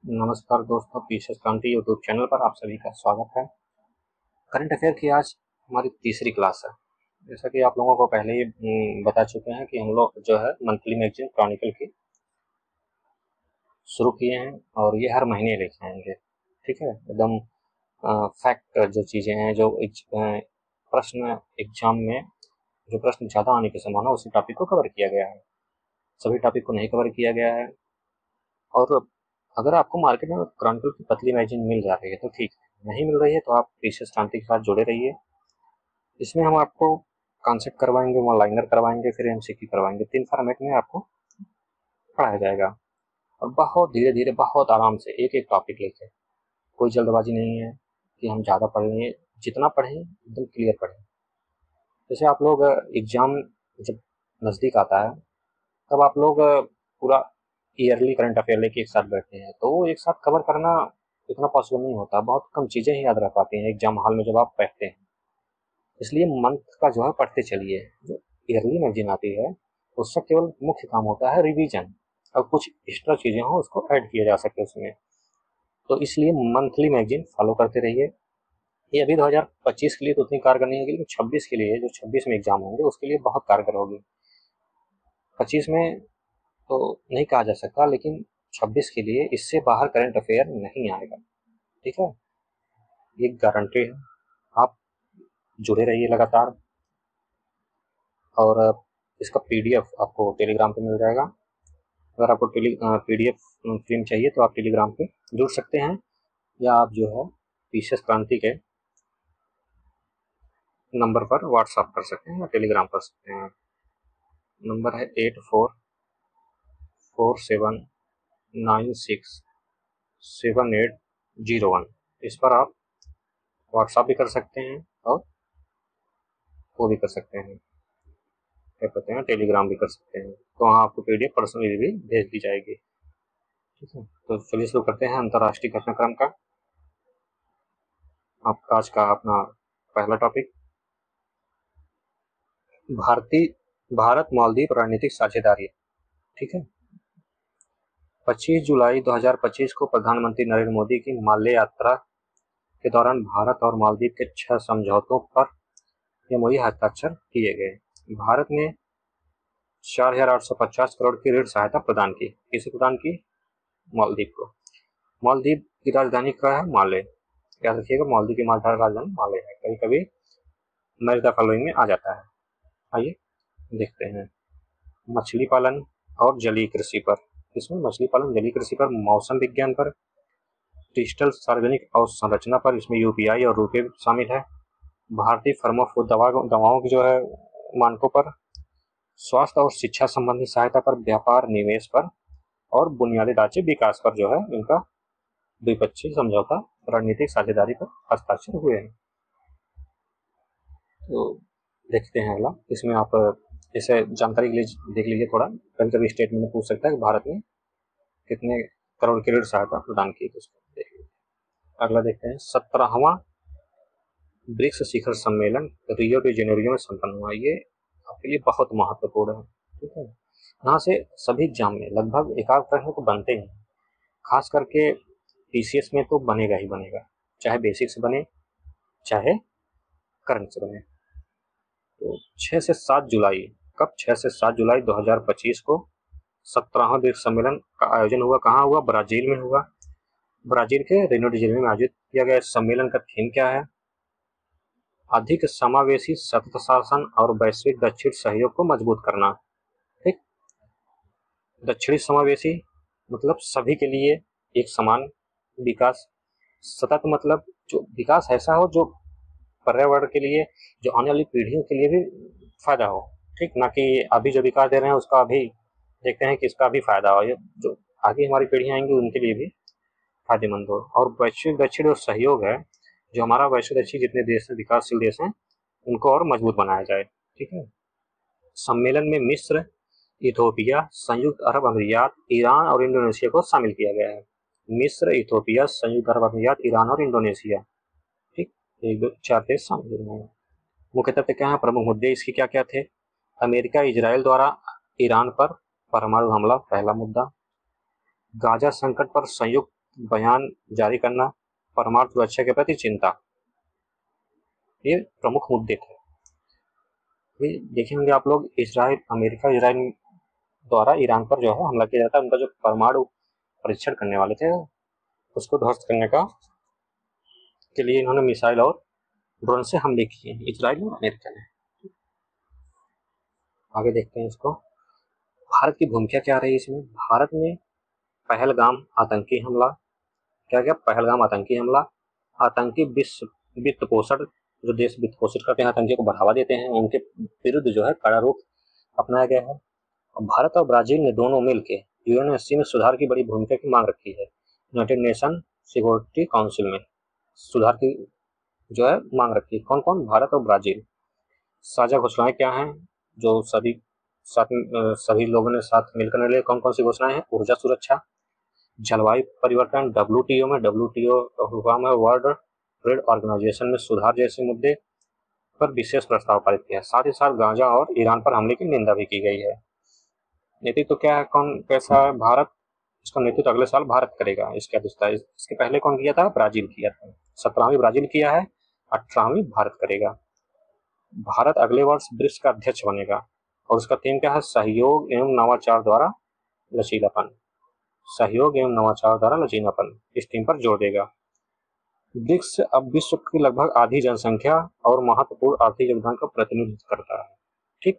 नमस्कार दोस्तों, पीसेस क्रांति यूट्यूब चैनल पर आप सभी का स्वागत है। करंट अफेयर की आज हमारी तीसरी क्लास है। जैसा कि आप लोगों को पहले ही बता चुके हैं कि हम लोग जो है मंथली मैगजीन क्रॉनिकल की शुरू किए हैं और ये हर महीने लेके आएंगे। ठीक है, एकदम फैक्ट जो चीज़ें हैं, जो प्रश्न एग्जाम में जो प्रश्न ज़्यादा आने की संभावना, उसी टॉपिक को कवर किया गया है। सभी टॉपिक को नहीं कवर किया गया है। और अगर आपको मार्केट में क्रॉनिकल की पतली मैगजीन मिल जा रही है तो ठीक है, नहीं मिल रही है तो आप पीसेस क्रांति के साथ जुड़े रहिए। इसमें हम आपको कॉन्सेप्ट करवाएंगे, वन लाइनर करवाएंगे, फिर एमसीक्यू करवाएंगे। 3 फॉर्मेट में आपको पढ़ाया जाएगा और बहुत धीरे धीरे, बहुत आराम से एक एक टॉपिक लेके। कोई जल्दबाजी नहीं है कि हम ज़्यादा पढ़ लें, जितना पढ़ें एकदम क्लियर पढ़ें। जैसे आप लोग एग्जाम जब नज़दीक आता है तब आप लोग पूरा ईयरली करंट अफेयर लेके एक साथ बैठते हैं, तो वो एक साथ कवर करना इतना पॉसिबल नहीं होता। बहुत कम चीज़ें ही याद रह पाती हैं एग्जाम हॉल में जब आप बैठते हैं। इसलिए मंथ का जो है पढ़ते चलिए। जो ईयरली मैगजीन आती है उसका केवल मुख्य काम होता है रिवीजन, और कुछ एक्स्ट्रा चीज़ें हों उसको ऐड किया जा सके उसमें। तो इसलिए मंथली मैगजीन फॉलो करते रहिए। ये अभी 2025 के लिए तो उतनी कारगर नहीं होगी, लेकिन 26 के लिए, जो 26 में एग्जाम होंगे उसके लिए बहुत कारगर होगी। 25 में तो नहीं कहा जा सकता, लेकिन 26 के लिए इससे बाहर करंट अफेयर नहीं आएगा। ठीक है, ये गारंटी है। आप जुड़े रहिए लगातार। और इसका पीडीएफ आपको टेलीग्राम पे मिल जाएगा। अगर आपको पीडीएफ फ्री में चाहिए तो आप टेलीग्राम पे जुड़ सकते हैं, या आप जो है पीसेस क्रांति के नंबर पर व्हाट्सअप कर सकते हैं या टेलीग्राम कर सकते हैं। नंबर है 8447967801। इस पर आप व्हाट्सअप भी कर सकते हैं और वो भी कर सकते हैं, क्या कहते हैं, टेलीग्राम भी कर सकते हैं। तो वहाँ आपको पीडीएफ पर्सनली भी भेज दी जाएगी। ठीक है, तो चलिए शुरू करते हैं अंतर्राष्ट्रीय घटनाक्रम का। आपका आज का अपना पहला टॉपिक, भारत मालदीव रणनीतिक साझेदारी। ठीक है, 25 जुलाई 2025 को प्रधानमंत्री नरेंद्र मोदी की माले यात्रा के दौरान भारत और मालदीव के 6 समझौतों पर एमओयू हस्ताक्षर किए गए। भारत ने 4,850 करोड़ की ऋण सहायता प्रदान की। किसे प्रदान की? मालदीव को। मालदीव की राजधानी क्या है? माले। याद रखिएगा, मालदीव की राजधानी माले है। कभी कभी मैच द फॉलोइंग में आ जाता है। आइए देखते हैं। मछली पालन और जलीय कृषि पर। इसमें मछली पालन, जलीय कृषि पर, मौसम विज्ञान पर, डिजिटल सार्वजनिक अवसंरचना पर, इसमें यूपीआई और रुपए शामिल है। भारतीय फर्मों फूड दवाओं की जो है मानकों पर, स्वास्थ्य और शिक्षा संबंधी सहायता पर, व्यापार निवेश पर और बुनियादी ढांचे विकास पर जो है इनका द्विपक्षीय समझौता रणनीतिक साझेदारी पर हस्ताक्षर हुए हैं। तो देखते हैं अगला। इसमें आप इसे जानकारी के लिए देख लीजिए थोड़ा। कभी कभी स्टेटमेंट में पूछ सकता है कि भारत ने कितने करोड़ की ऋण सहायता प्रदान की, तो उसको देख लीजिए। अगला देखते हैं। 17वां ब्रिक्स शिखर सम्मेलन रियो डी जेनेरियो में संपन्न हुआ। ये आपके लिए बहुत महत्वपूर्ण है। ठीक है, यहाँ से सभी एग्जाम में लगभग एकाध प्रश्न तो बनते हैं, खास करके पीसीएस में तो बनेगा ही बनेगा, चाहे बेसिक से बने चाहे करंट से बने। तो 6 से 7 जुलाई, कब? 6 से 7 जुलाई 2025 को 17वां ब्रिक्स सम्मेलन का आयोजन हुआ। कहाँ हुआ? ब्राजील में हुआ। ब्राजील के रियो डी जेनेरियो में आयोजित किया गया। सम्मेलन का थीम क्या है? अधिक समावेशी, सतत शासन और वैश्विक दक्षिण सहयोग को मजबूत करना। ठीक, दक्षिणी समावेशी मतलब सभी के लिए एक समान विकास। सतत मतलब जो विकास ऐसा हो जो पर्यावरण के लिए, जो आने वाली पीढ़ियों के लिए भी फायदा हो। ठीक, ना कि अभी जो विकास दे रहे हैं उसका अभी देखते हैं कि इसका भी फायदा हो, ये जो आगे हमारी पीढ़ियां आएंगी उनके लिए भी फायदेमंद हो। और वैश्विक दक्षिण जो सहयोग है, जो हमारा वैश्विक दक्षिण जितने देश हैं, विकासशील देश हैं, उनको और मजबूत बनाया जाए। ठीक है, सम्मेलन में मिस्र, इथोपिया, संयुक्त अरब अमीरात, ईरान और इंडोनेशिया को शामिल किया गया है। मिस्र, इथोपिया, संयुक्त अरब अमीरात, ईरान और इंडोनेशिया। ठीक, 1 2 4 देश शामिल हैं। मुख्य तथ्य क्या है? प्रमुख मुद्दे इसके क्या क्या थे? अमेरिका इजराइल द्वारा ईरान पर परमाणु हमला, पहला मुद्दा। गाजा संकट पर संयुक्त बयान जारी करना, परमाणु सुरक्षा के प्रति चिंता, ये प्रमुख मुद्दे थे। ये देखे होंगे आप लोग, इजराइल द्वारा ईरान पर जो है हमला किया जाता है, उनका जो परमाणु परीक्षण करने वाले थे उसको ध्वस्त करने के लिए इन्होंने मिसाइल और ड्रोन से हमले किए हैं, इजराइल और अमेरिका ने। आगे देखते हैं इसको, भारत की भूमिका क्या रही इसमें। भारत ने पहलगाम आतंकी हमला, क्या क्या पहलगाम आतंकी हमला, आतंकी वित्त पोषण, जो देश वित्त पोषित करते हैं आतंकियों को बढ़ावा देते हैं, उनके विरुद्ध जो है कड़ा रुख अपनाया गया है। भारत और ब्राजील ने दोनों मिलकर यूएनएससी में सुधार की बड़ी भूमिका की मांग रखी है। यूनाइटेड नेशन सिक्योरिटी काउंसिल में सुधार की जो है मांग रखी है। कौन कौन, भारत और ब्राजील। साझा घोषणाएं क्या हैं जो सभी लोगों ने साथ मिलकर ले, कौन कौन सी घोषणाएं हैं। ऊर्जा सुरक्षा, जलवायु परिवर्तन, डब्ल्यूटीओ में वर्ल्ड ट्रेड ऑर्गेनाइजेशन में सुधार जैसे मुद्दे पर विशेष प्रस्ताव पारित किया। साथ ही साथ गाजा और ईरान पर हमले की निंदा भी की गई है। नेतृत्व क्या है, कौन कैसा है, भारत, इसका नेतृत्व अगले साल भारत करेगा। इसके अध्यक्षता इसके पहले कौन किया था, ब्राजील किया था। 17वीं ब्राजील किया है, 18वीं भारत करेगा। भारत अगले वर्ष ब्रिक्स का अध्यक्ष बनेगा और उसका थीम क्या है, सहयोग एवं नवाचार द्वारा लचीलापन। सहयोग एवं नवाचार द्वारा लचीलापन, इस थीम पर जोर देगा। ब्रिक्स अब विश्व की लगभग आधी जनसंख्या और महत्वपूर्ण आर्थिक योगदान का प्रतिनिधित्व करता है। ठीक,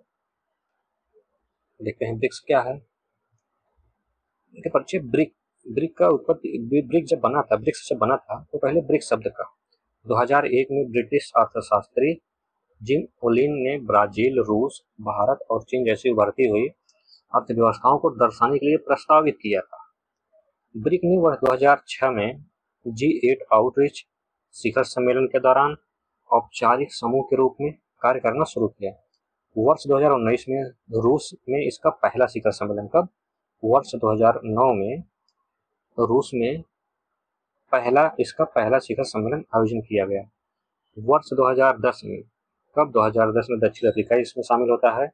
देखते हैं ब्रिक्स क्या है। परिचय, ब्रिक का उत्पत्ति, ब्रिक्स जब बना था तो पहले ब्रिक शब्द का 2001 में ब्रिटिश अर्थशास्त्री जिम ओलिन ने ब्राजील, रूस, भारत और चीन जैसी उभरती हुई अर्थव्यवस्थाओं को दर्शाने के लिए प्रस्तावित किया था। ब्रिक ने वर्ष 2006 में G8 आउटरीच शिखर सम्मेलन के दौरान औपचारिक समूह के रूप में कार्य करना शुरू किया। वर्ष 2019 में रूस में इसका पहला शिखर सम्मेलन, कब, वर्ष 2009 में रूस में इसका पहला शिखर सम्मेलन आयोजन किया गया। वर्ष 2010 में, कब, 2010 में दक्षिण अफ्रीका इसमें शामिल होता है,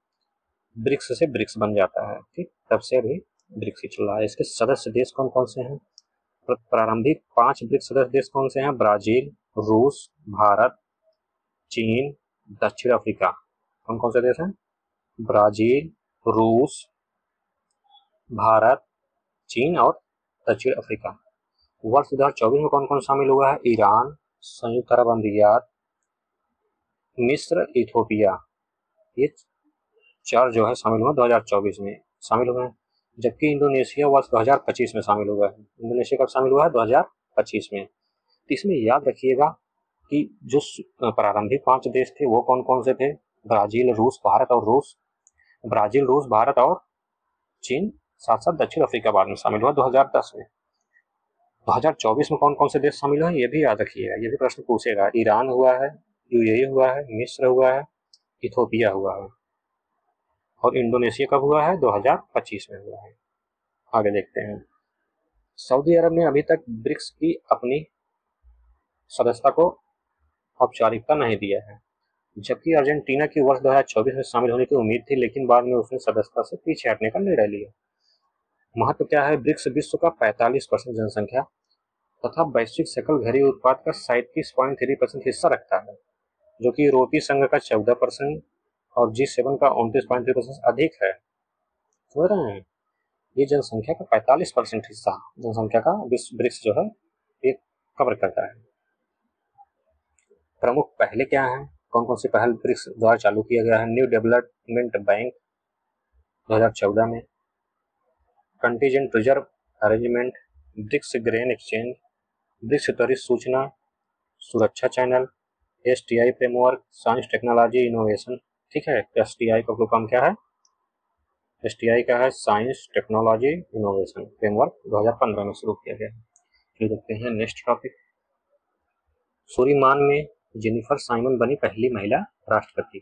ब्रिक्स से ब्रिक्स बन जाता है। ठीक, तब से अभी ब्रिक्स ही चल रहा है। इसके सदस्य देश कौन कौन से हैं, प्रारंभिक 5 ब्रिक्स सदस्य देश कौन से हैं, ब्राजील, रूस, भारत, चीन, दक्षिण अफ्रीका। कौन कौन से देश हैं, ब्राजील, रूस, भारत, चीन और दक्षिण अफ्रीका। वर्ष 2024 में कौन कौन शामिल हुआ है, ईरान, संयुक्त अरब अमीरात, मिस्र, इथोपिया। ये 4 जो है शामिल हुआ 2024 में शामिल हुए हैं। जबकि इंडोनेशिया वर्ष 2025 में शामिल हुआ है। इंडोनेशिया कब शामिल हुआ है, 2025 में। तो इसमें याद रखिएगा कि जो प्रारंभिक 5 देश थे वो कौन कौन से थे, ब्राजील, रूस, भारत और चीन, साथ साथ दक्षिण अफ्रीका बाद में शामिल हुआ 2010 में। 2024 में कौन कौन से देश शामिल हुए ये भी याद रखिएगा, ये भी प्रश्न पूछेगा। ईरान हुआ है, यूएई हुआ है, मिस्र हुआ है, इथोपिया हुआ है और इंडोनेशिया कब हुआ है, 2025 में हुआ है। आगे देखते हैं, सऊदी अरब ने अभी तक ब्रिक्स की अपनी सदस्यता को औपचारिकता नहीं दिया है, जबकि अर्जेंटीना की वर्ष 2024 में शामिल होने की उम्मीद थी, लेकिन बाद में उसने सदस्यता से पीछे हटने का निर्णय लिया। महत्व क्या है, ब्रिक्स विश्व का 45% जनसंख्या तथा वैश्विक सकल घरेलू उत्पाद का 37.3% हिस्सा रखता है, जो कि यूरोपीय संघ का 14% और G7 का 29.3% अधिक है। समझ रहे हैं, ये जनसंख्या का 45% हिस्सा जनसंख्या का ब्रिक्स जो है ये कवर करता है। प्रमुख पहले क्या है, कौन कौन सी पहल ब्रिक्स द्वारा चालू किया गया है, न्यू डेवलपमेंट बैंक 2014 में, contingent reserve arrangement, BRICS grain exchange, BRICS त्वरित सूचना सुरक्षा channel, STI framework, science technology innovation. ठीक है, STI का काम क्या है, STI का है साइंस टेक्नोलॉजी इनोवेशन फ्रेमवर्क, 2015 में शुरू किया गया। फिर देखते हैं नेक्स्ट टॉपिक, सूरीनाम में जेनिफर साइमन बनी पहली महिला राष्ट्रपति।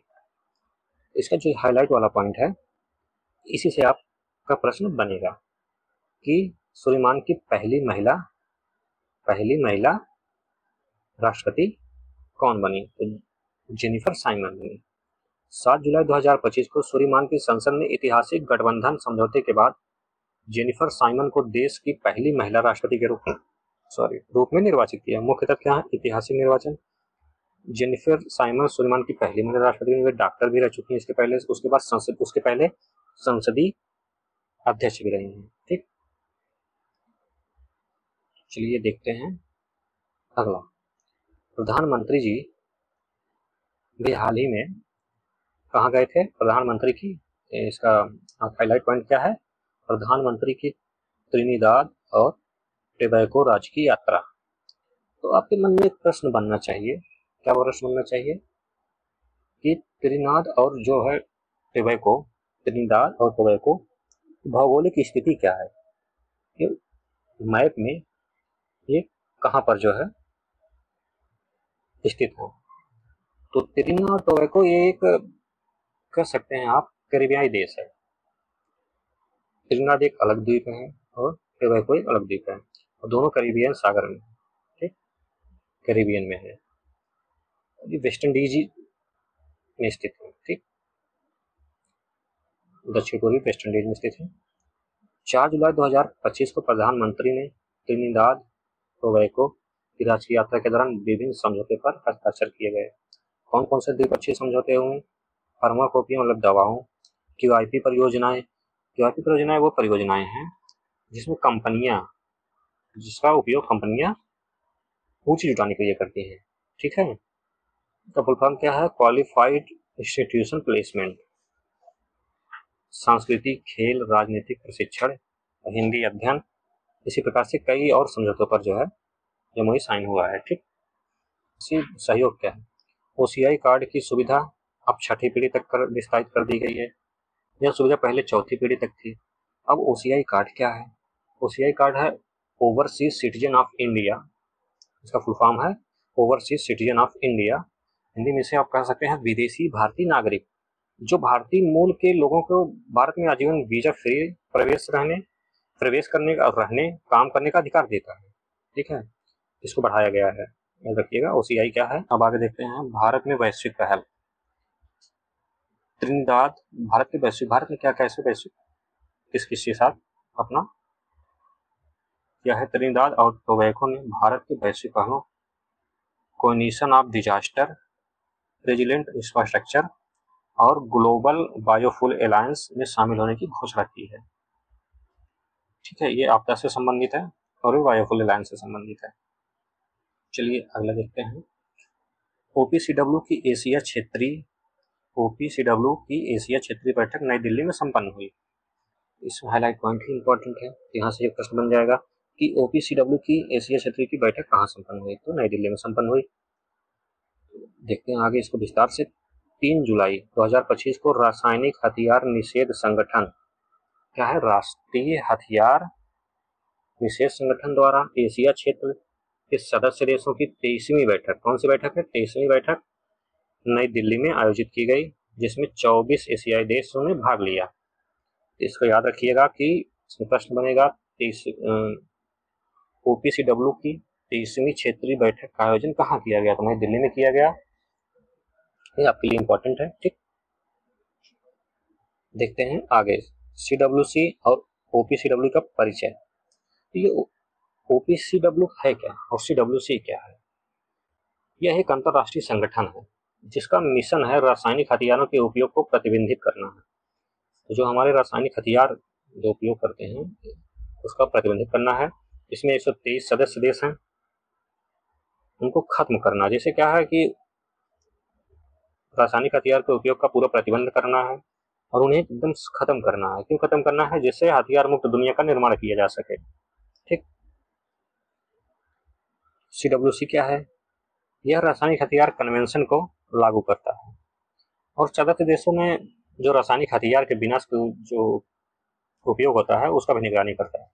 इसका जो हाईलाइट वाला पॉइंट है, इसी से आपका प्रश्न बनेगा कि सूरीनाम की पहली महिला राष्ट्रपति कौन बनी, तो जेनिफर साइमन बनी। 7 जुलाई 2025 को सूरीनाम की संसद ने ऐतिहासिक गठबंधन समझौते के बाद जेनिफर साइमन को देश की पहली महिला राष्ट्रपति के रूप में रूप में निर्वाचित किया। मुख्यतः क्या है, ऐतिहासिक निर्वाचन। जेनिफर साइमन सुलेमान की पहली महिला राष्ट्रपति बनी, वे डॉक्टर भी रह चुकी हैं इसके पहले, उसके पहले संसदीय अध्यक्ष भी रही हैं। ठीक, चलिए देखते हैं अगला। प्रधानमंत्री जी भी हाल ही में कहाँ गए थे? प्रधानमंत्री की, इसका हाईलाइट पॉइंट क्या है? प्रधानमंत्री की त्रिनिदाद और टोबैगो राज्य की यात्रा। तो आपके मन में एक प्रश्न बनना चाहिए, क्या प्रश्न बनना चाहिए कि त्रिनिदाद और जो है टोबैगो, त्रिनिदाद और टोबैगो भौगोलिक स्थिति क्या है, कि मैप में ये कहाँ पर जो है स्थित हो। तो त्रिनिदाद और टोबैगो ये एक कह सकते हैं आप कैरिबियाई देश है। त्रिनिदाद एक अलग द्वीप है और टोबैगो एक अलग द्वीप है, और दोनों कैरिबियन सागर में, ठीक, कैरिबियन में है, वेस्ट इंडीज में स्थित है। ठीक, दक्षिण पूर्वी वेस्ट इंडीज में स्थित है। 4 जुलाई 2025 को प्रधानमंत्री ने त्रिनिदाद टोबैगो की राष्ट्रीय यात्रा के दौरान विभिन्न समझौते पर हस्ताक्षर किए गए। कौन कौन से द्विपक्षीय समझौते हुए? फार्माकोपिया मतलब दवाओं, क्यूआईपी परियोजनाएं। क्यूआईपी परियोजनाएं वो परियोजनाएं हैं जिसमें कंपनियां, जिसका उपयोग कंपनियां पूंजी जुटाने के लिए करती हैं। ठीक है, तो फुल फॉर्म क्या है? Qualified institution placement. सांस्कृतिक, खेल, राजनीतिक प्रशिक्षण, हिंदी अध्ययन, इसी प्रकार से कई और समझौतों पर जो है एमओयू साइन हुआ है। ठीक, सहयोग क्या है? ओसीआई कार्ड की सुविधा अब 6ठी पीढ़ी तक विस्तारित कर दी गई है। यह सुविधा पहले 4थी पीढ़ी तक थी। अब ओसीआई कार्ड क्या है? ओसीआई कार्ड है ओवरसीज सिटीजन ऑफ इंडिया, इसका फुल फॉर्म है overseas citizen of India. Hindi में से आप कह सकते हैं विदेशी भारतीय नागरिक, जो भारतीय मूल के लोगों को भारत में आजीवन वीजा फ्री प्रवेश करने का, रहने, काम करने का अधिकार देता है। ठीक है, इसको बढ़ाया गया है, याद रखिएगा। ओसीआई क्या है? अब आगे देखते हैं भारत में वैश्विक पहल। त्रिनिदाद भारत में क्या कैसे वैश्विक किस के साथ अपना क्या है? त्रिनिदाद और टोबैगो ने भारत के वैश्विक पहलों coalition of disaster resilient infrastructure और ग्लोबल बायोफ्यूल अलायंस में शामिल होने की घोषणा की है। ठीक है, ये आपदा से संबंधित है और बायोफ्यूल अलायंस से संबंधित है। चलिए अगला देखते हैं। ओपीसीडब्ल्यू की एशिया क्षेत्रीय बैठक नई दिल्ली में संपन्न हुई। इसमें हाईलाइट पॉइंट ही इंपॉर्टेंट है, यहाँ से एक प्रश्न बन जाएगा कि ओपीसीडब्ल्यू की एशिया क्षेत्रीय की बैठक कहाँ संपन्न हुई? तो नई दिल्ली में संपन्न हुई। देखते हैं आगे इसको विस्तार से। 3 जुलाई 2025 को रासायनिक हथियार निषेध संगठन, क्या है? राष्ट्रीय हथियार निषेध संगठन द्वारा एशिया क्षेत्र के सदस्य देशों की 23वीं बैठक, कौन सी बैठक है? 23वीं बैठक नई दिल्ली में आयोजित की गई, जिसमें 24 एशियाई देशों ने भाग लिया। इसको याद रखिएगा कि इसमें प्रश्न बनेगा ओपीसीडब्ल्यू की 23वीं क्षेत्रीय बैठक का आयोजन कहाँ किया गया? तो नई दिल्ली में किया गया। ये आपके लिए इंपॉर्टेंट है। ठीक, देखते हैं आगे सीडब्ल्यूसी और ओपीसीडब्ल्यू का परिचय। तो ये ओपीसीडब्ल्यू है क्या और सीडब्ल्यूसी क्या है? यह एक अंतर्राष्ट्रीय संगठन है जिसका मिशन है रासायनिक हथियारों के उपयोग को प्रतिबंधित करना है। तो जो हमारे रासायनिक हथियार जो उपयोग करते हैं उसका प्रतिबंधित करना है। इसमें 123 सदस्य देश हैं, उनको खत्म करना। जैसे क्या है कि रासायनिक हथियार के उपयोग का पूरा प्रतिबंध करना है और उन्हें एकदम खत्म करना है। क्यों खत्म करना है? जिससे हथियार मुक्त दुनिया का निर्माण किया जा सके। ठीक, सीडब्ल्यूसी क्या है? यह रासायनिक हथियार कन्वेंशन को लागू करता है और सदस्य देशों में जो रासायनिक हथियार के विनाश जो उपयोग होता है उसका भी निगरानी करता है।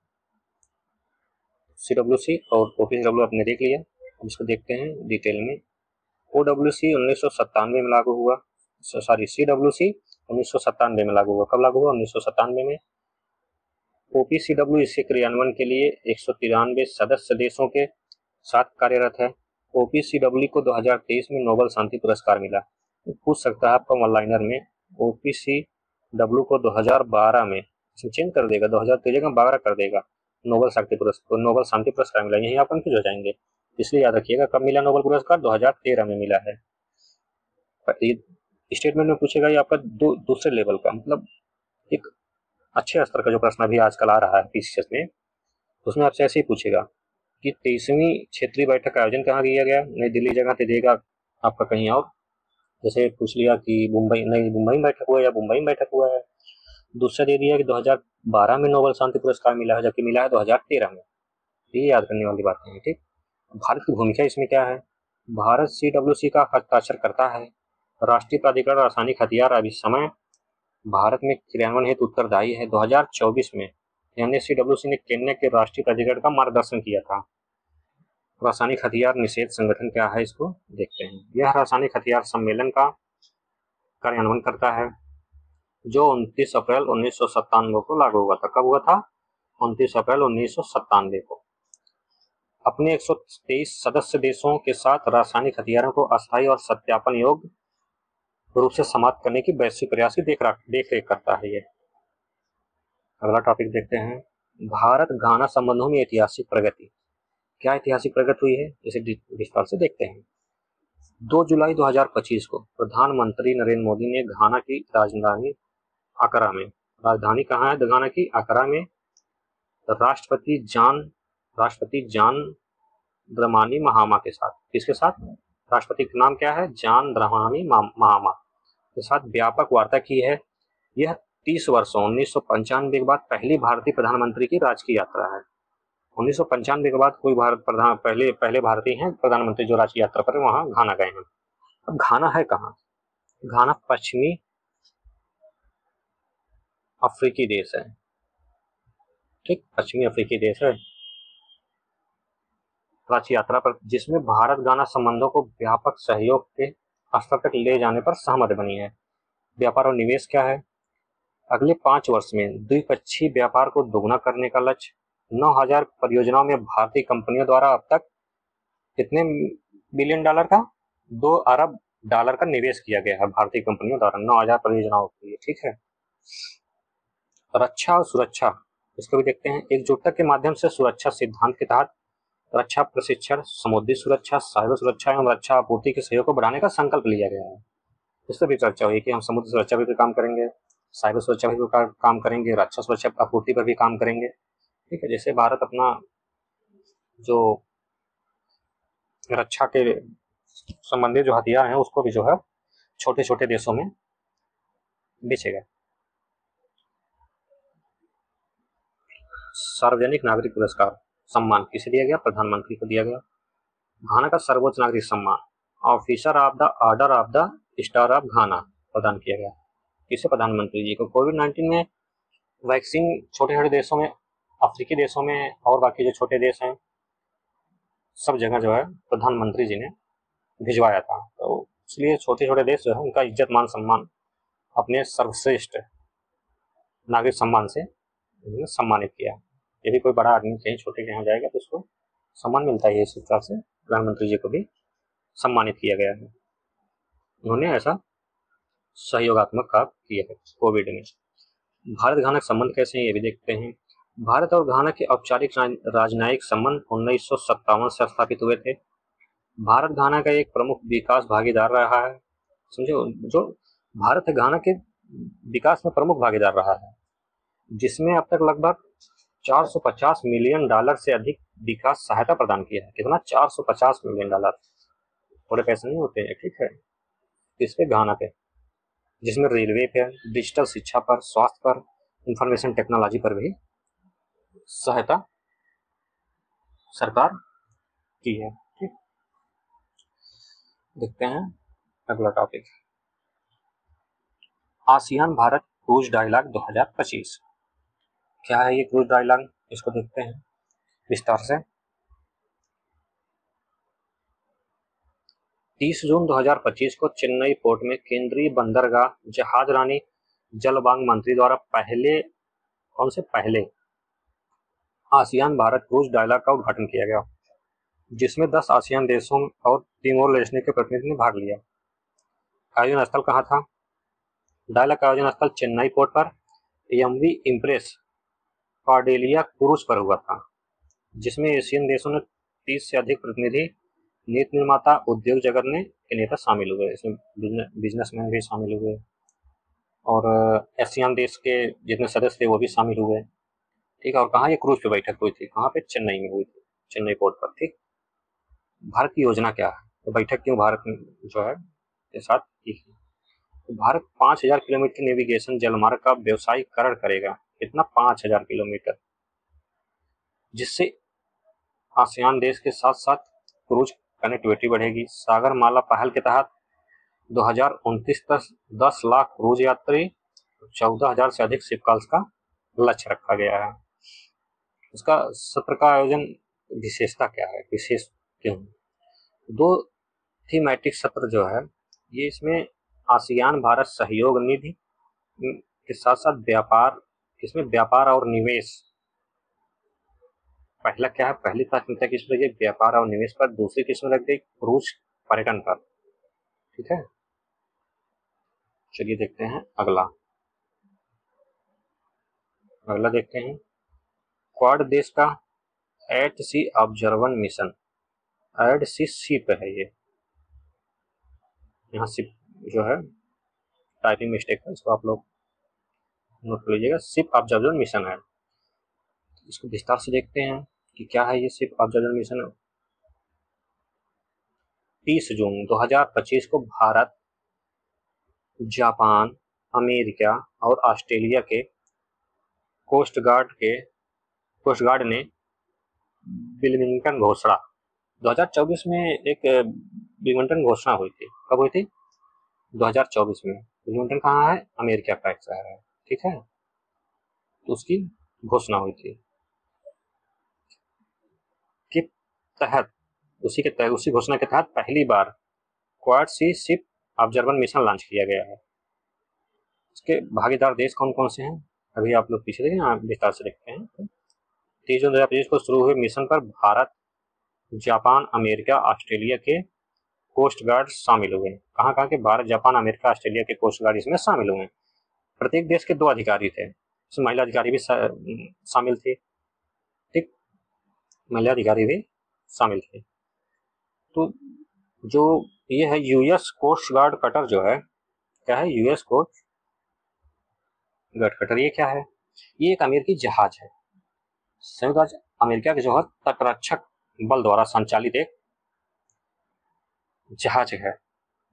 सीडब्ल्यूसी और ओपीसीडब्ल्यू आपने देख लिया, अब इसको देखते हैं डिटेल में। ओडब्ल्यूसी 1997 में लागू हुआ, सीडब्ल्यूसी 1997 में लागू हुआ। कब लागू हुआ? 1997 में। ओपीसीडब्ल्यू इसके क्रियान्वयन के लिए 193 सदस्य देशों के साथ कार्यरत है। ओपीसीडब्ल्यू को 2023 में नोबेल शांति पुरस्कार मिला। पूछ सकता है आपका वन लाइनर में, ओपीसीडब्ल्यू को 2012 में चेंज कर देगा, 2013 का 12 कर देगा, नोबल शांति पुरस्कार मिला, यहीं आप कंफ्यूज हो जाएंगे। इसलिए याद रखिएगा कब मिला नोबल पुरस्कार, 2013 में मिला है। स्टेटमेंट में पूछेगा ये आपका दूसरे लेवल का, मतलब एक अच्छे स्तर का जो प्रश्न अभी आजकल आ रहा है पीसीएस में, उसमें आपसे ऐसे ही पूछेगा कि 23वीं क्षेत्रीय बैठक का आयोजन कहाँ किया गया, नई दिल्ली जगह तो देगा आपका कहीं और। जैसे पूछ लिया कि मुंबई में बैठक हुआ है या मुंबई में बैठक हुआ है। दूसरा दे दिया कि 2012 में नोबेल शांति पुरस्कार मिला है, जबकि मिला है 2013 में। ये याद करने वाली बातें हैं, ठीक। भारत की भूमिका इसमें क्या है, भारत CWC का हस्ताक्षर करता है। राष्ट्रीय प्राधिकरण रासायनिक हथियार अभी समय भारत में क्रियान्वयन हेतु उत्तरदायी है। 2024 में CWC ने केन्या के राष्ट्रीय प्राधिकरण का मार्गदर्शन किया था। रासायनिक हथियार निषेध संगठन क्या है, इसको देखते हैं। यह रासायनिक हथियार सम्मेलन का कार्यान्वयन करता है, जो 29 अप्रैल 1997 को लागू हुआ था। कब हुआ था, 29 अप्रैल 1997 को। अपने 123 सदस्य देशों के साथ रासायनिक हथियारों को अस्थायी और सत्यापन योग्य रूप से समाप्त करने की वैश्विक प्रयास की देख रेख करता है ये। अगला टॉपिक देखते हैं, भारत घाना संबंधों में ऐतिहासिक प्रगति। क्या ऐतिहासिक प्रगति हुई है, इसे विस्तार से देखते हैं। 2 जुलाई 2025 को प्रधानमंत्री नरेंद्र मोदी ने घाना की राजधानी अकरा में, राजधानी कहाँ है घाना की, अकरा में, राष्ट्रपति जान द्रमानी महामा के साथ, किसके साथ, राष्ट्रपति का नाम क्या है, जान द्रमानी महामा के साथ व्यापक वार्ता की है। यह 30 वर्षों 1995 के बाद पहली भारतीय प्रधानमंत्री की राजकीय यात्रा है। 1995 के बाद कोई पहले भारतीय हैं प्रधानमंत्री जो राजकीय यात्रा पर वहां घाना गए हैं। अब घाना है कहाँ, घाना पश्चिमी अफ्रीकी देश है, ठीक, पश्चिमी अफ्रीकी देश है राजकीय यात्रा पर, जिसमें भारत घाना संबंधों को व्यापक सहयोग के स्तर तक ले जाने पर सहमति बनी है। व्यापार और निवेश क्या है, अगले 5 वर्ष में द्विपक्षीय व्यापार को दोगुना करने का लक्ष्य। 9000 परियोजनाओं में भारतीय कंपनियों द्वारा अब तक कितने बिलियन डॉलर का, 2 अरब डॉलर का निवेश किया गया है भारतीय कंपनियों द्वारा 9000 परियोजनाओं के लिए, ठीक है। रक्षा और सुरक्षा, इसको भी देखते हैं। एकजुटता के माध्यम से सुरक्षा सिद्धांत के तहत रक्षा प्रशिक्षण, समुद्री सुरक्षा, साइबर सुरक्षा एवं रक्षा आपूर्ति के सहयोग को बढ़ाने का संकल्प लिया गया है। इस पर भी चर्चा हुई कि हम समुद्री सुरक्षा पर भी काम करेंगे, साइबर सुरक्षा पर भी काम करेंगे, रक्षा सुरक्षा आपूर्ति पर भी काम करेंगे, ठीक है। जैसे भारत अपना जो रक्षा के संबंधित जो हथियार हैं उसको भी जो है छोटे छोटे देशों में बेचेगा। सार्वजनिक नागरिक पुरस्कार सम्मान किसे दिया गया, प्रधानमंत्री को दिया गया। घाना का सर्वोच्च नागरिक सम्मान officer of the order of the star of घाना प्रदान किया गया, किसे, प्रधानमंत्री जी को। कोविड-19 में वैक्सीन छोटे छोटे देशों में, अफ्रीकी देशों में और बाकी जो छोटे देश हैं सब जगह जो है प्रधानमंत्री जी ने भिजवाया था, तो इसलिए छोटे छोटे देश जो है उनका इज्जत मान सम्मान अपने सर्वश्रेष्ठ नागरिक सम्मान से सम्मानित किया। यदि कोई बड़ा आदमी कहीं छोटे के यहाँ जाएगा तो उसको सम्मान मिलता है, इस प्रकार से प्रधानमंत्री जी को भी सम्मानित किया गया है। उन्होंने ऐसा सहयोगात्मक काम किया है कोविड में। भारत घाना के संबंध कैसे हैं ये भी देखते हैं। भारत और घाना के औपचारिक राजनयिक संबंध 1957 से स्थापित हुए थे। भारत घाना का एक प्रमुख विकास भागीदार रहा है, समझो, जो भारत है घाना के विकास में प्रमुख भागीदार रहा है, जिसमें अब तक लगभग 450 मिलियन डॉलर से अधिक विकास सहायता प्रदान किया है। कितना, 450 मिलियन डॉलर, थोड़े पैसे नहीं होते हैं, ठीक है। इस पे घाना पे, जिसमें रेलवे पे, डिजिटल शिक्षा पर, स्वास्थ्य पर, इंफॉर्मेशन टेक्नोलॉजी पर भी सहायता सरकार की है, ठीक। देखते हैं अगला topic, ASEAN Bharat cruise dialogue 2025। क्या है ये क्रूज डायलॉग, इसको देखते हैं विस्तार से। 30 जून 2025 को चेन्नई पोर्ट में केंद्रीय बंदरगाह जहाजरानी जलवांग मंत्री द्वारा पहले आसियान भारत क्रूज डायलॉग का उद्घाटन किया गया, जिसमें 10 आसियान देशों और तिमोर लेस्टे के प्रतिनिधि ने भाग लिया। आयोजन स्थल कहाँ था, डायलॉग का आयोजन स्थल चेन्नई पोर्ट पर MV इम्प्रेस कॉर्डेलिया क्रूज पर हुआ था, जिसमें एशियन देशों ने 30 से अधिक प्रतिनिधि, नीति निर्माता, उद्योग जगत के नेता शामिल हुए। इसमें बिजनेसमैन भी शामिल हुए और एशियन देश के जितने सदस्य थे वो भी शामिल हुए। ठीक है, और कहाँ ये क्रूज पे बैठक हुई थी? कहाँ पे? चेन्नई में हुई थी, चेन्नई पोर्ट पर। ठीक, भारत की योजना क्या है, तो बैठक क्यों भारत में जो है के साथ की? तो भारत 5000 किलोमीटर नेविगेशन जलमार्ग का व्यवसायीकरण करेगा। कितना? 5000 किलोमीटर, जिससे आसियान देश के साथ साथ क्रूज कनेक्टिविटी बढ़ेगी। सागरमाला पहल के तहत 2029 तक 10 लाख क्रूज यात्री, 14,000 से अधिक शिप कॉल्स का लक्ष्य रखा गया है। इसका सत्र का आयोजन विशेषता क्या है, विशेष क्यों? 2 थीमेटिक सत्र जो है ये इसमें आसियान भारत सहयोग निधि के साथ साथ व्यापार, इसमें व्यापार और निवेश। पहला क्या है? पहली प्राथमिकता किस पर? व्यापार और निवेश पर। दूसरी किस्म लग गई क्रूज पर्यटन पर। ठीक है, चलिए देखते हैं अगला देखते हैं। क्वाड देश का एट सी ऑब्जर्वर मिशन। एट सी शिप है ये, यहाँ शिप जो है टाइपिंग मिस्टेक है, इसको आप लोग नोट कर लीजिएगा। शिप ऑब्जर्वर मिशन है, इसको विस्तार से देखते हैं कि क्या है ये शिप ऑब्जर्वर मिशन। 30 जून 2025 को भारत, जापान, अमेरिका और ऑस्ट्रेलिया के कोस्ट गार्ड ने विलिंगटन घोषणा 2024 में एक विलिंगटन घोषणा हुई थी। कब हुई थी? 2024 में। विलिंगटन कहाँ है? अमेरिका का एक शहर है। ठीक है, तो उसकी घोषणा हुई थी कि तहत उसी घोषणा के तहत पहली बार क्वाड सी शिप ऑब्जर्वर मिशन लॉन्च किया गया है। इसके भागीदार देश कौन कौन से हैं अभी आप लोग पीछे देखें, यहाँ विस्तार से देखते हैं। 30 जून 2025 को शुरू हुए मिशन पर भारत, जापान, अमेरिका, ऑस्ट्रेलिया के कोस्ट गार्ड शामिल हुए। कहाँ कहाँ के? भारत, जापान, अमेरिका, ऑस्ट्रेलिया के कोस्ट गार्ड इसमें शामिल हुए। प्रत्येक देश के 2 अधिकारी थे, इसमें महिला अधिकारी भी शामिल थे। ठीक, महिला अधिकारी भी शामिल थे। तो जो ये है यूएस कोस्ट गार्ड कटर जो है, क्या है? US coast guard cutter. ये क्या है? ये एक अमेरिकी जहाज है, संयुक्त राज्य अमेरिका के जो है तटरक्षक बल द्वारा संचालित एक जहाज है,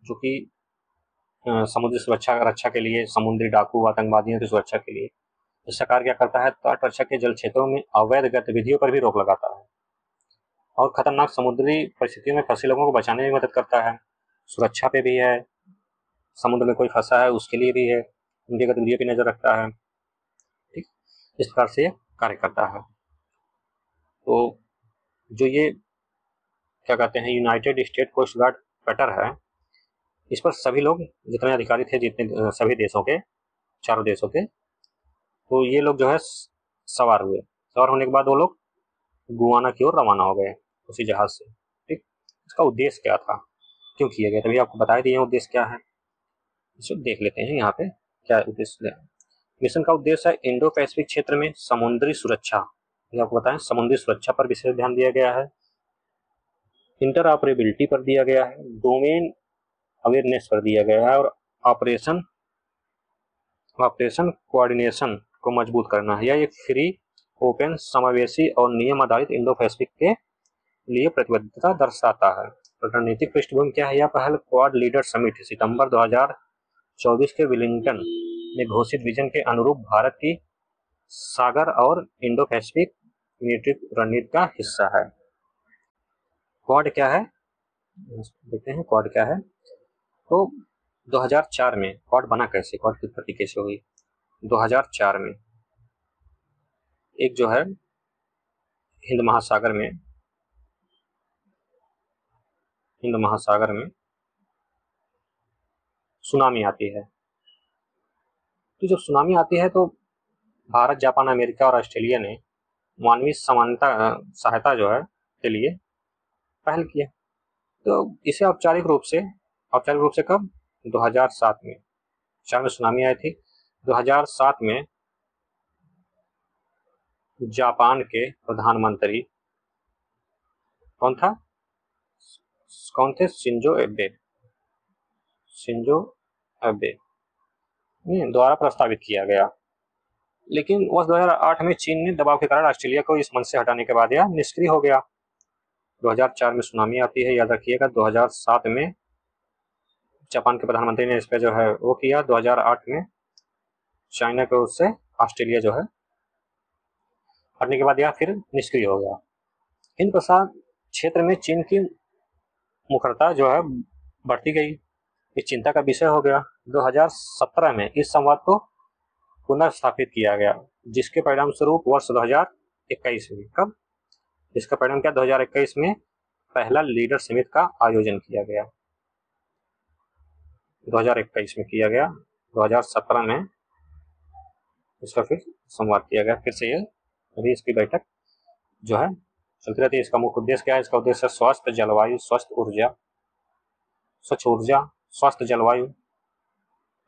जो कि समुद्री सुरक्षा रक्षा के लिए, समुद्री डाकू आतंकवादियों की सुरक्षा के लिए। सरकार क्या करता है? तट रक्षा के जल क्षेत्रों में अवैध गतिविधियों पर भी रोक लगाता है और खतरनाक समुद्री परिस्थितियों में फंसे लोगों को बचाने में मदद करता है। सुरक्षा पे भी है, समुद्र में कोई फंसा है उसके लिए भी है, उनकी गतिविधियों पर नजर रखता है। ठीक, इस प्रकार से कार्य करता है। तो जो ये क्या कहते हैं united state coast guard cutter है, इस पर सभी लोग जितने अधिकारी थे, जितने सभी देशों के, चारों देशों के, तो ये लोग जो है सवार हुए। सवार होने के बाद वो लोग गुआना की ओर रवाना हो गए उसी जहाज से। ठीक, इसका उद्देश्य क्या था, क्यों किया गया? तभी आपको बता दिए उद्देश्य क्या है, इसे देख लेते हैं यहाँ पे क्या उद्देश्य है। मिशन का उद्देश्य है इंडो पैसिफिक क्षेत्र में समुद्री सुरक्षा, आपको बताएं समुद्री सुरक्षा पर विशेष ध्यान दिया गया है, इंटर ऑपरेबिलिटी पर दिया गया है, डोमेन अवेयरनेस पर दिया गया है और ऑपरेशन कोऑर्डिनेशन को मजबूत करना है। यह एक फ्री, ओपन, समावेशी और नियम आधारित इंडो पैसिफिक के लिए प्रतिबद्धता दर्शाता है। रणनीतिक पृष्ठभूमि क्या है? यह पहल क्वाड लीडर समिट सितंबर 2024 के विलिंगटन में घोषित विजन के अनुरूप भारत की सागर और इंडो पैसिफिक मिलिट्री रणनीति का हिस्सा है। क्वाड क्या है देखते हैं, क्वाड क्या है। तो 2004 में क्वाड बना कैसे, क्वाड की उत्पत्ति कैसे हुई? 2004 में एक जो है हिंद महासागर में सुनामी आती है। तो जब सुनामी आती है तो भारत, जापान, अमेरिका और ऑस्ट्रेलिया ने मानवीय सहायता जो है के लिए पहल किया। तो इसे औपचारिक रूप से कब? 2007 में। 4 में सुनामी आई थी, 2007 में जापान के प्रधानमंत्री कौन था? कौन थे? शिंजो एबे द्वारा प्रस्तावित किया गया। लेकिन वर्ष 2008 में चीन ने दबाव के कारण ऑस्ट्रेलिया को इस मंच से हटाने के बाद यह निष्क्रिय हो गया। 2004 में सुनामी आती है, याद रखिएगा। 2007 में जापान के प्रधानमंत्री ने इस पर जो है वो किया। 2008 में चाइना के उससे ऑस्ट्रेलिया जो है हटने के बाद यह फिर निष्क्रिय हो गया। हिंद प्रशांत क्षेत्र में चीन की मुखरता जो है बढ़ती गई, इस चिंता का विषय हो गया। 2017 में इस संवाद को पुनर्स्थापित किया गया, जिसके परिणाम स्वरूप वर्ष 2021 में कब इसका परिणाम क्या? 2021 में पहला लीडर समिट का आयोजन किया गया। 2021 में किया गया। 2017 में इसका फिर संवाद किया गया फिर से। ये अभी इसकी बैठक जो है चलती रहती है। इसका मुख्य उद्देश्य क्या है? इसका उद्देश्य स्वस्थ जलवायु, स्वच्छ ऊर्जा, स्वस्थ जलवायु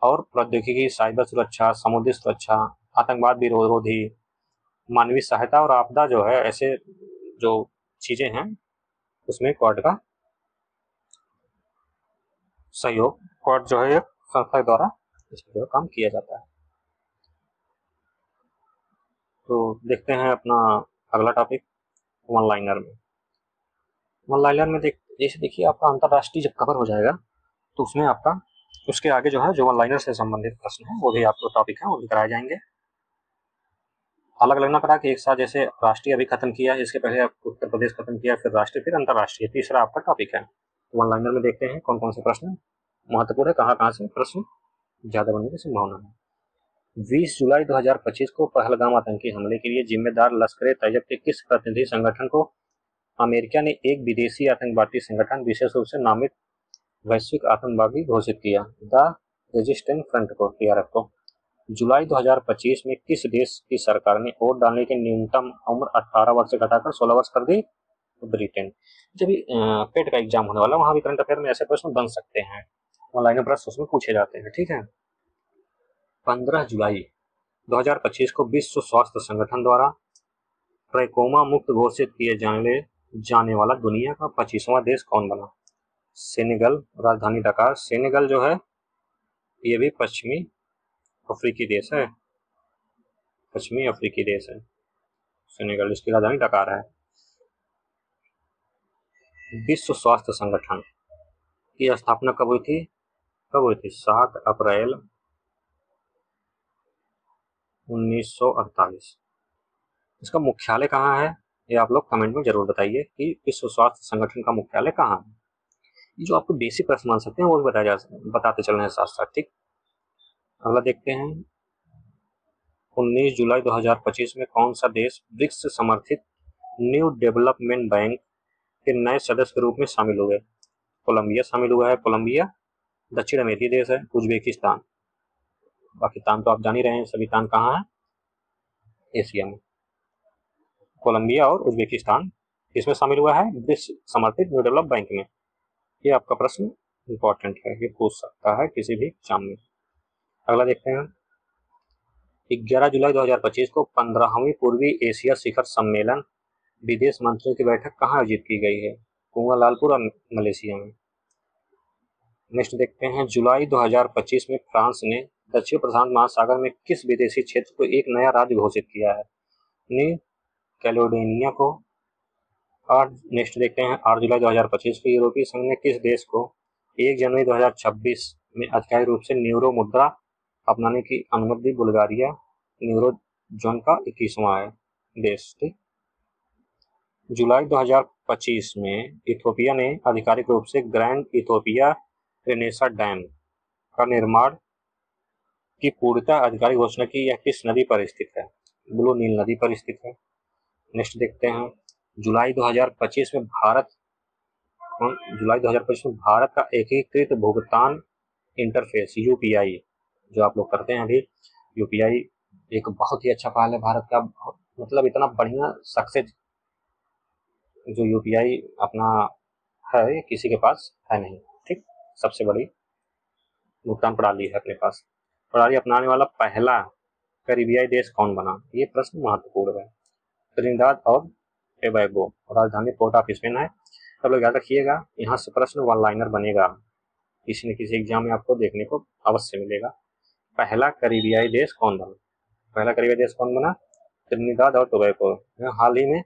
और प्रौद्योगिकी, साइबर सुरक्षा, समुद्री सुरक्षा, आतंकवाद विरोधी, मानवीय सहायता और आपदा जो है, ऐसे जो चीजें हैं उसमें क्वाड का सहयोग, क्वाड जो है एक संस्था द्वारा इसमें जो काम किया जाता है। तो देखते हैं अपना अगला टॉपिक वन लाइनर में। वन लाइनर में जैसे देखिए आपका अंतरराष्ट्रीय जब कवर हो जाएगा तो उसमें आपका उसके आगे जो है जो वन लाइनर से संबंधित प्रश्न है वो भी आपको टॉपिक है वो भी कराए जाएंगे। अलग अलग ना करा कि एक साथ, जैसे राष्ट्रीय अभी खत्म किया, इसके पहले उत्तर प्रदेश खत्म किया, फिर राष्ट्रीय, फिर अंतरराष्ट्रीय, तीसरा आपका टॉपिक है। तो वन लाइनर में देखते हैं कौन कौन से प्रश्न महत्वपूर्ण है, कहाँ से प्रश्न ज्यादा बनने की संभावना है। 20 जुलाई 2025 को पहलगाम आतंकी हमले के लिए जिम्मेदार लश्कर-ए-तैयब के किस प्रतिनिधि संगठन को अमेरिका ने एक विदेशी आतंकवादी संगठन, विशेष रूप से नामित वैश्विक आतंकवादी घोषित किया? द रेजिस्टेंस फ्रंट को, TRF को। जुलाई 2025 में किस देश की सरकार ने वोट डालने की न्यूनतम उम्र 18 वर्ष से घटाकर 16 वर्ष कर दी? ब्रिटेन। जब भी पेट का एग्जाम होने वाला वहां भी करंट अफेयर में ऐसे प्रश्न बन सकते हैं, ऑनलाइन प्रश्न उसमें पूछे जाते हैं। ठीक है। 15 जुलाई 2025 को विश्व स्वास्थ्य संगठन द्वारा ट्रैकोमा मुक्त घोषित किए जाने वाला दुनिया का 25वां देश कौन बना? सेनेगल। राजधानी ढाका। सेनेगल जो है ये भी पश्चिमी अफ्रीकी देश है, पश्चिमी अफ्रीकी देश है सेनेगल, इसकी राजधानी ढाका है। विश्व स्वास्थ्य संगठन की स्थापना कब हुई थी? 7 अप्रैल 1948। इसका मुख्यालय कहाँ है ये आप लोग कमेंट में जरूर बताइए कि विश्व स्वास्थ्य संगठन का मुख्यालय कहाँ है। ये जो आपको बेसिक प्रश्न मान सकते हैं वो भी बताते चल रहे हैं साथ साथ। ठीक, अगला देखते हैं। 19 जुलाई 2025 में कौन सा देश ब्रिक्स समर्थित न्यू डेवलपमेंट बैंक के नए सदस्य के रूप में शामिल हुए? कोलंबिया शामिल हुआ है। कोलंबिया दक्षिण अमेरिकी देश है। उज्बेकिस्तान, बाकी तान तो आप जान ही रहे हैं, सभी तान कहाँ है? एशिया में। कोलंबिया और उज्बेकिस्तान इसमें शामिल हुआ है ब्रिक्स समर्थित न्यू डेवलप बैंक में। ये आपका प्रश्न इंपॉर्टेंट है, ये पूछ सकता है किसी भी एग्जाम में। अगला देखते हैं। 11 जुलाई 2025 को 15वीं पूर्वी एशिया शिखर सम्मेलन विदेश मंत्रियों की बैठक कहाँ आयोजित की गई है? कुआलालंपुर और मलेशिया में। नेक्स्ट देखते हैं। जुलाई 2025 में फ्रांस ने दक्षिण प्रशांत महासागर में किस विदेशी क्षेत्र को एक नया राज्य घोषित किया है? न्यू कैलेडोनिया को। और नेक्स्ट देखते हैं। 8 जुलाई 2025 को यूरोपीय संघ ने किस देश को 1 जनवरी 2026 में आधिकारिक रूप से यूरो मुद्रा अपनाने की अनुमति दी? बुल्गारिया यूरो जोन का 21वां है देश। ठीक, जुलाई 2025 में इथियोपिया ने आधिकारिक रूप से ग्रैंड इथियोपिया रेनेसा डैम का निर्माण की पूर्णतः आधिकारिक घोषणा की। यह किस नदी पर स्थित है? ब्लू नील नदी पर स्थित है। नेक्स्ट देखते हैं। जुलाई 2025 में भारत का एकीकृत भुगतान इंटरफेस UPI जो आप लोग करते हैं अभी, UPI एक बहुत ही अच्छा पहल है भारत का। मतलब इतना बढ़िया सक्सेस जो UPI अपना है किसी के पास है नहीं। ठीक, सबसे बड़ी भुगतान प्रणाली है अपने पास। प्रणाली अपनाने वाला पहला कैरिबियाई देश कौन बना? ये प्रश्न महत्वपूर्ण है। त्रिनिदाद और टोबैगो, राजधानी पोर्ट ऑफ स्पेन है। सब लोग याद रखिएगा, यहाँ से प्रश्न वन लाइनर बनेगा, किसी न किसी एग्जाम में आपको देखने को अवश्य मिलेगा। पहला करीबियाई देश कौन बना? पहला करीबियाई देश कौन बना? त्रिनिदाद और टोबैगो। हाल ही में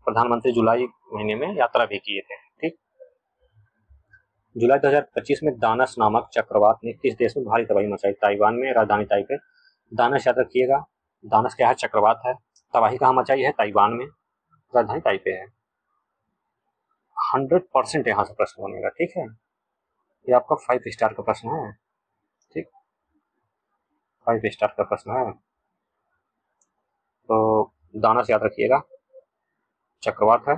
प्रधानमंत्री जुलाई महीने में यात्रा भी किए थे। ठीक, जुलाई 2025 में दानस नामक चक्रवात ने किस देश में भारी तबाही मचाई? ताइवान में, राजधानी ताइपे। दानस याद रखिएगा, दानस क्या है? चक्रवात है। तबाही कहाँ मचाई है? ताइवान में, राजधानी ताइपे है। 100% यहाँ से प्रश्न बनेगा। ठीक है, ये आपका 5 स्टार का प्रश्न है। ठीक, 5 स्टार का प्रश्न है। तो दानस याद रखिएगा, चक्रवात है।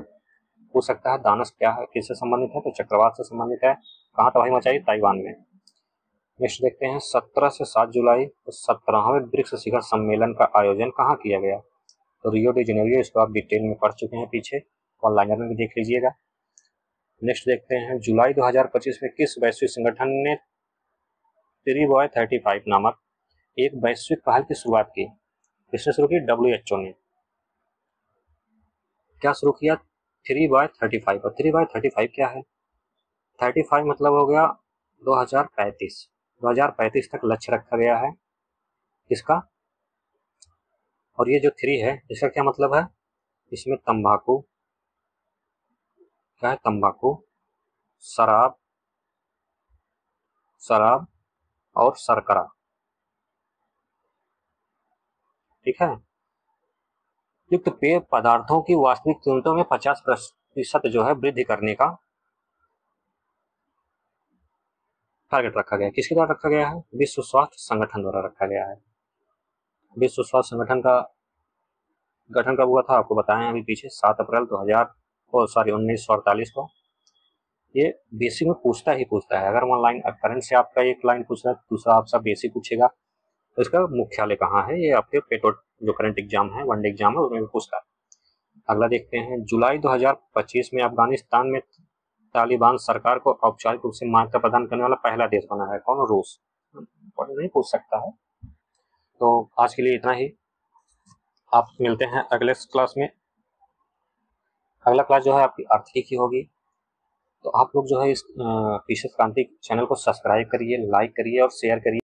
पूछ सकता है दानस क्या है, किससे संबंधित है? तो चक्रवात से संबंधित है। कहाँ तबाही मचाई? ताइवान में। नेक्स्ट देखते हैं, 17 से 7 जुलाई तो 17वें ब्रिक्स शिखर सम्मेलन का आयोजन कहाँ किया गया? तो रियो डी जेनेरियो। इसको आप डिटेल में पढ़ चुके हैं पीछे, वन लाइनर में भी देख लीजिएगा। नेक्स्ट देखते हैं, जुलाई 2025 में किस वैश्विक संगठन ने 3x35 नामक एक वैश्विक पहल की शुरुआत की? किसने शुरू की? WHO ने। क्या शुरू किया? 3x35। और 3x35 क्या है? 35 मतलब हो गया 2035 तक लक्ष्य रखा गया है इसका। और ये जो 3 है, इसका क्या मतलब है? इसमें तंबाकू, क्या है? तंबाकू, शराब और शर्करा। ठीक है, युक्त पेय पदार्थों की वास्तविक कीमतों में 50% जो है वृद्धि करने का टारगेट रखा गया है। किसके द्वारा रखा गया है? विश्व स्वास्थ्य संगठन द्वारा रखा गया है। विश्व स्वास्थ्य संगठन का गठन कब हुआ था आपको बताएं अभी पीछे, 7 अप्रैल 1948 को। ये बेसिक में पूछता है। अगर वन लाइन करंट से आपका एक लाइन पूछ रहा है, दूसरा आपका बेसिक पूछेगा, तो इसका मुख्यालय कहाँ है, ये आपके पेटो जो करंट एग्जाम है, वनडे एग्जाम है, उसमें भी पूछता है। अगला देखते हैं, जुलाई 2025 में अफगानिस्तान में तालिबान सरकार को औपचारिक रूप से मान्यता प्रदान करने वाला पहला देश बना है कौन? रूस। नहीं पूछ सकता है। तो आज के लिए इतना ही, आप मिलते हैं अगले क्लास में। अगला क्लास जो है आपकी आर्थिक की होगी। तो आप लोग जो है इस पीछे क्रांति चैनल को सब्सक्राइब करिए, लाइक करिए और शेयर करिए।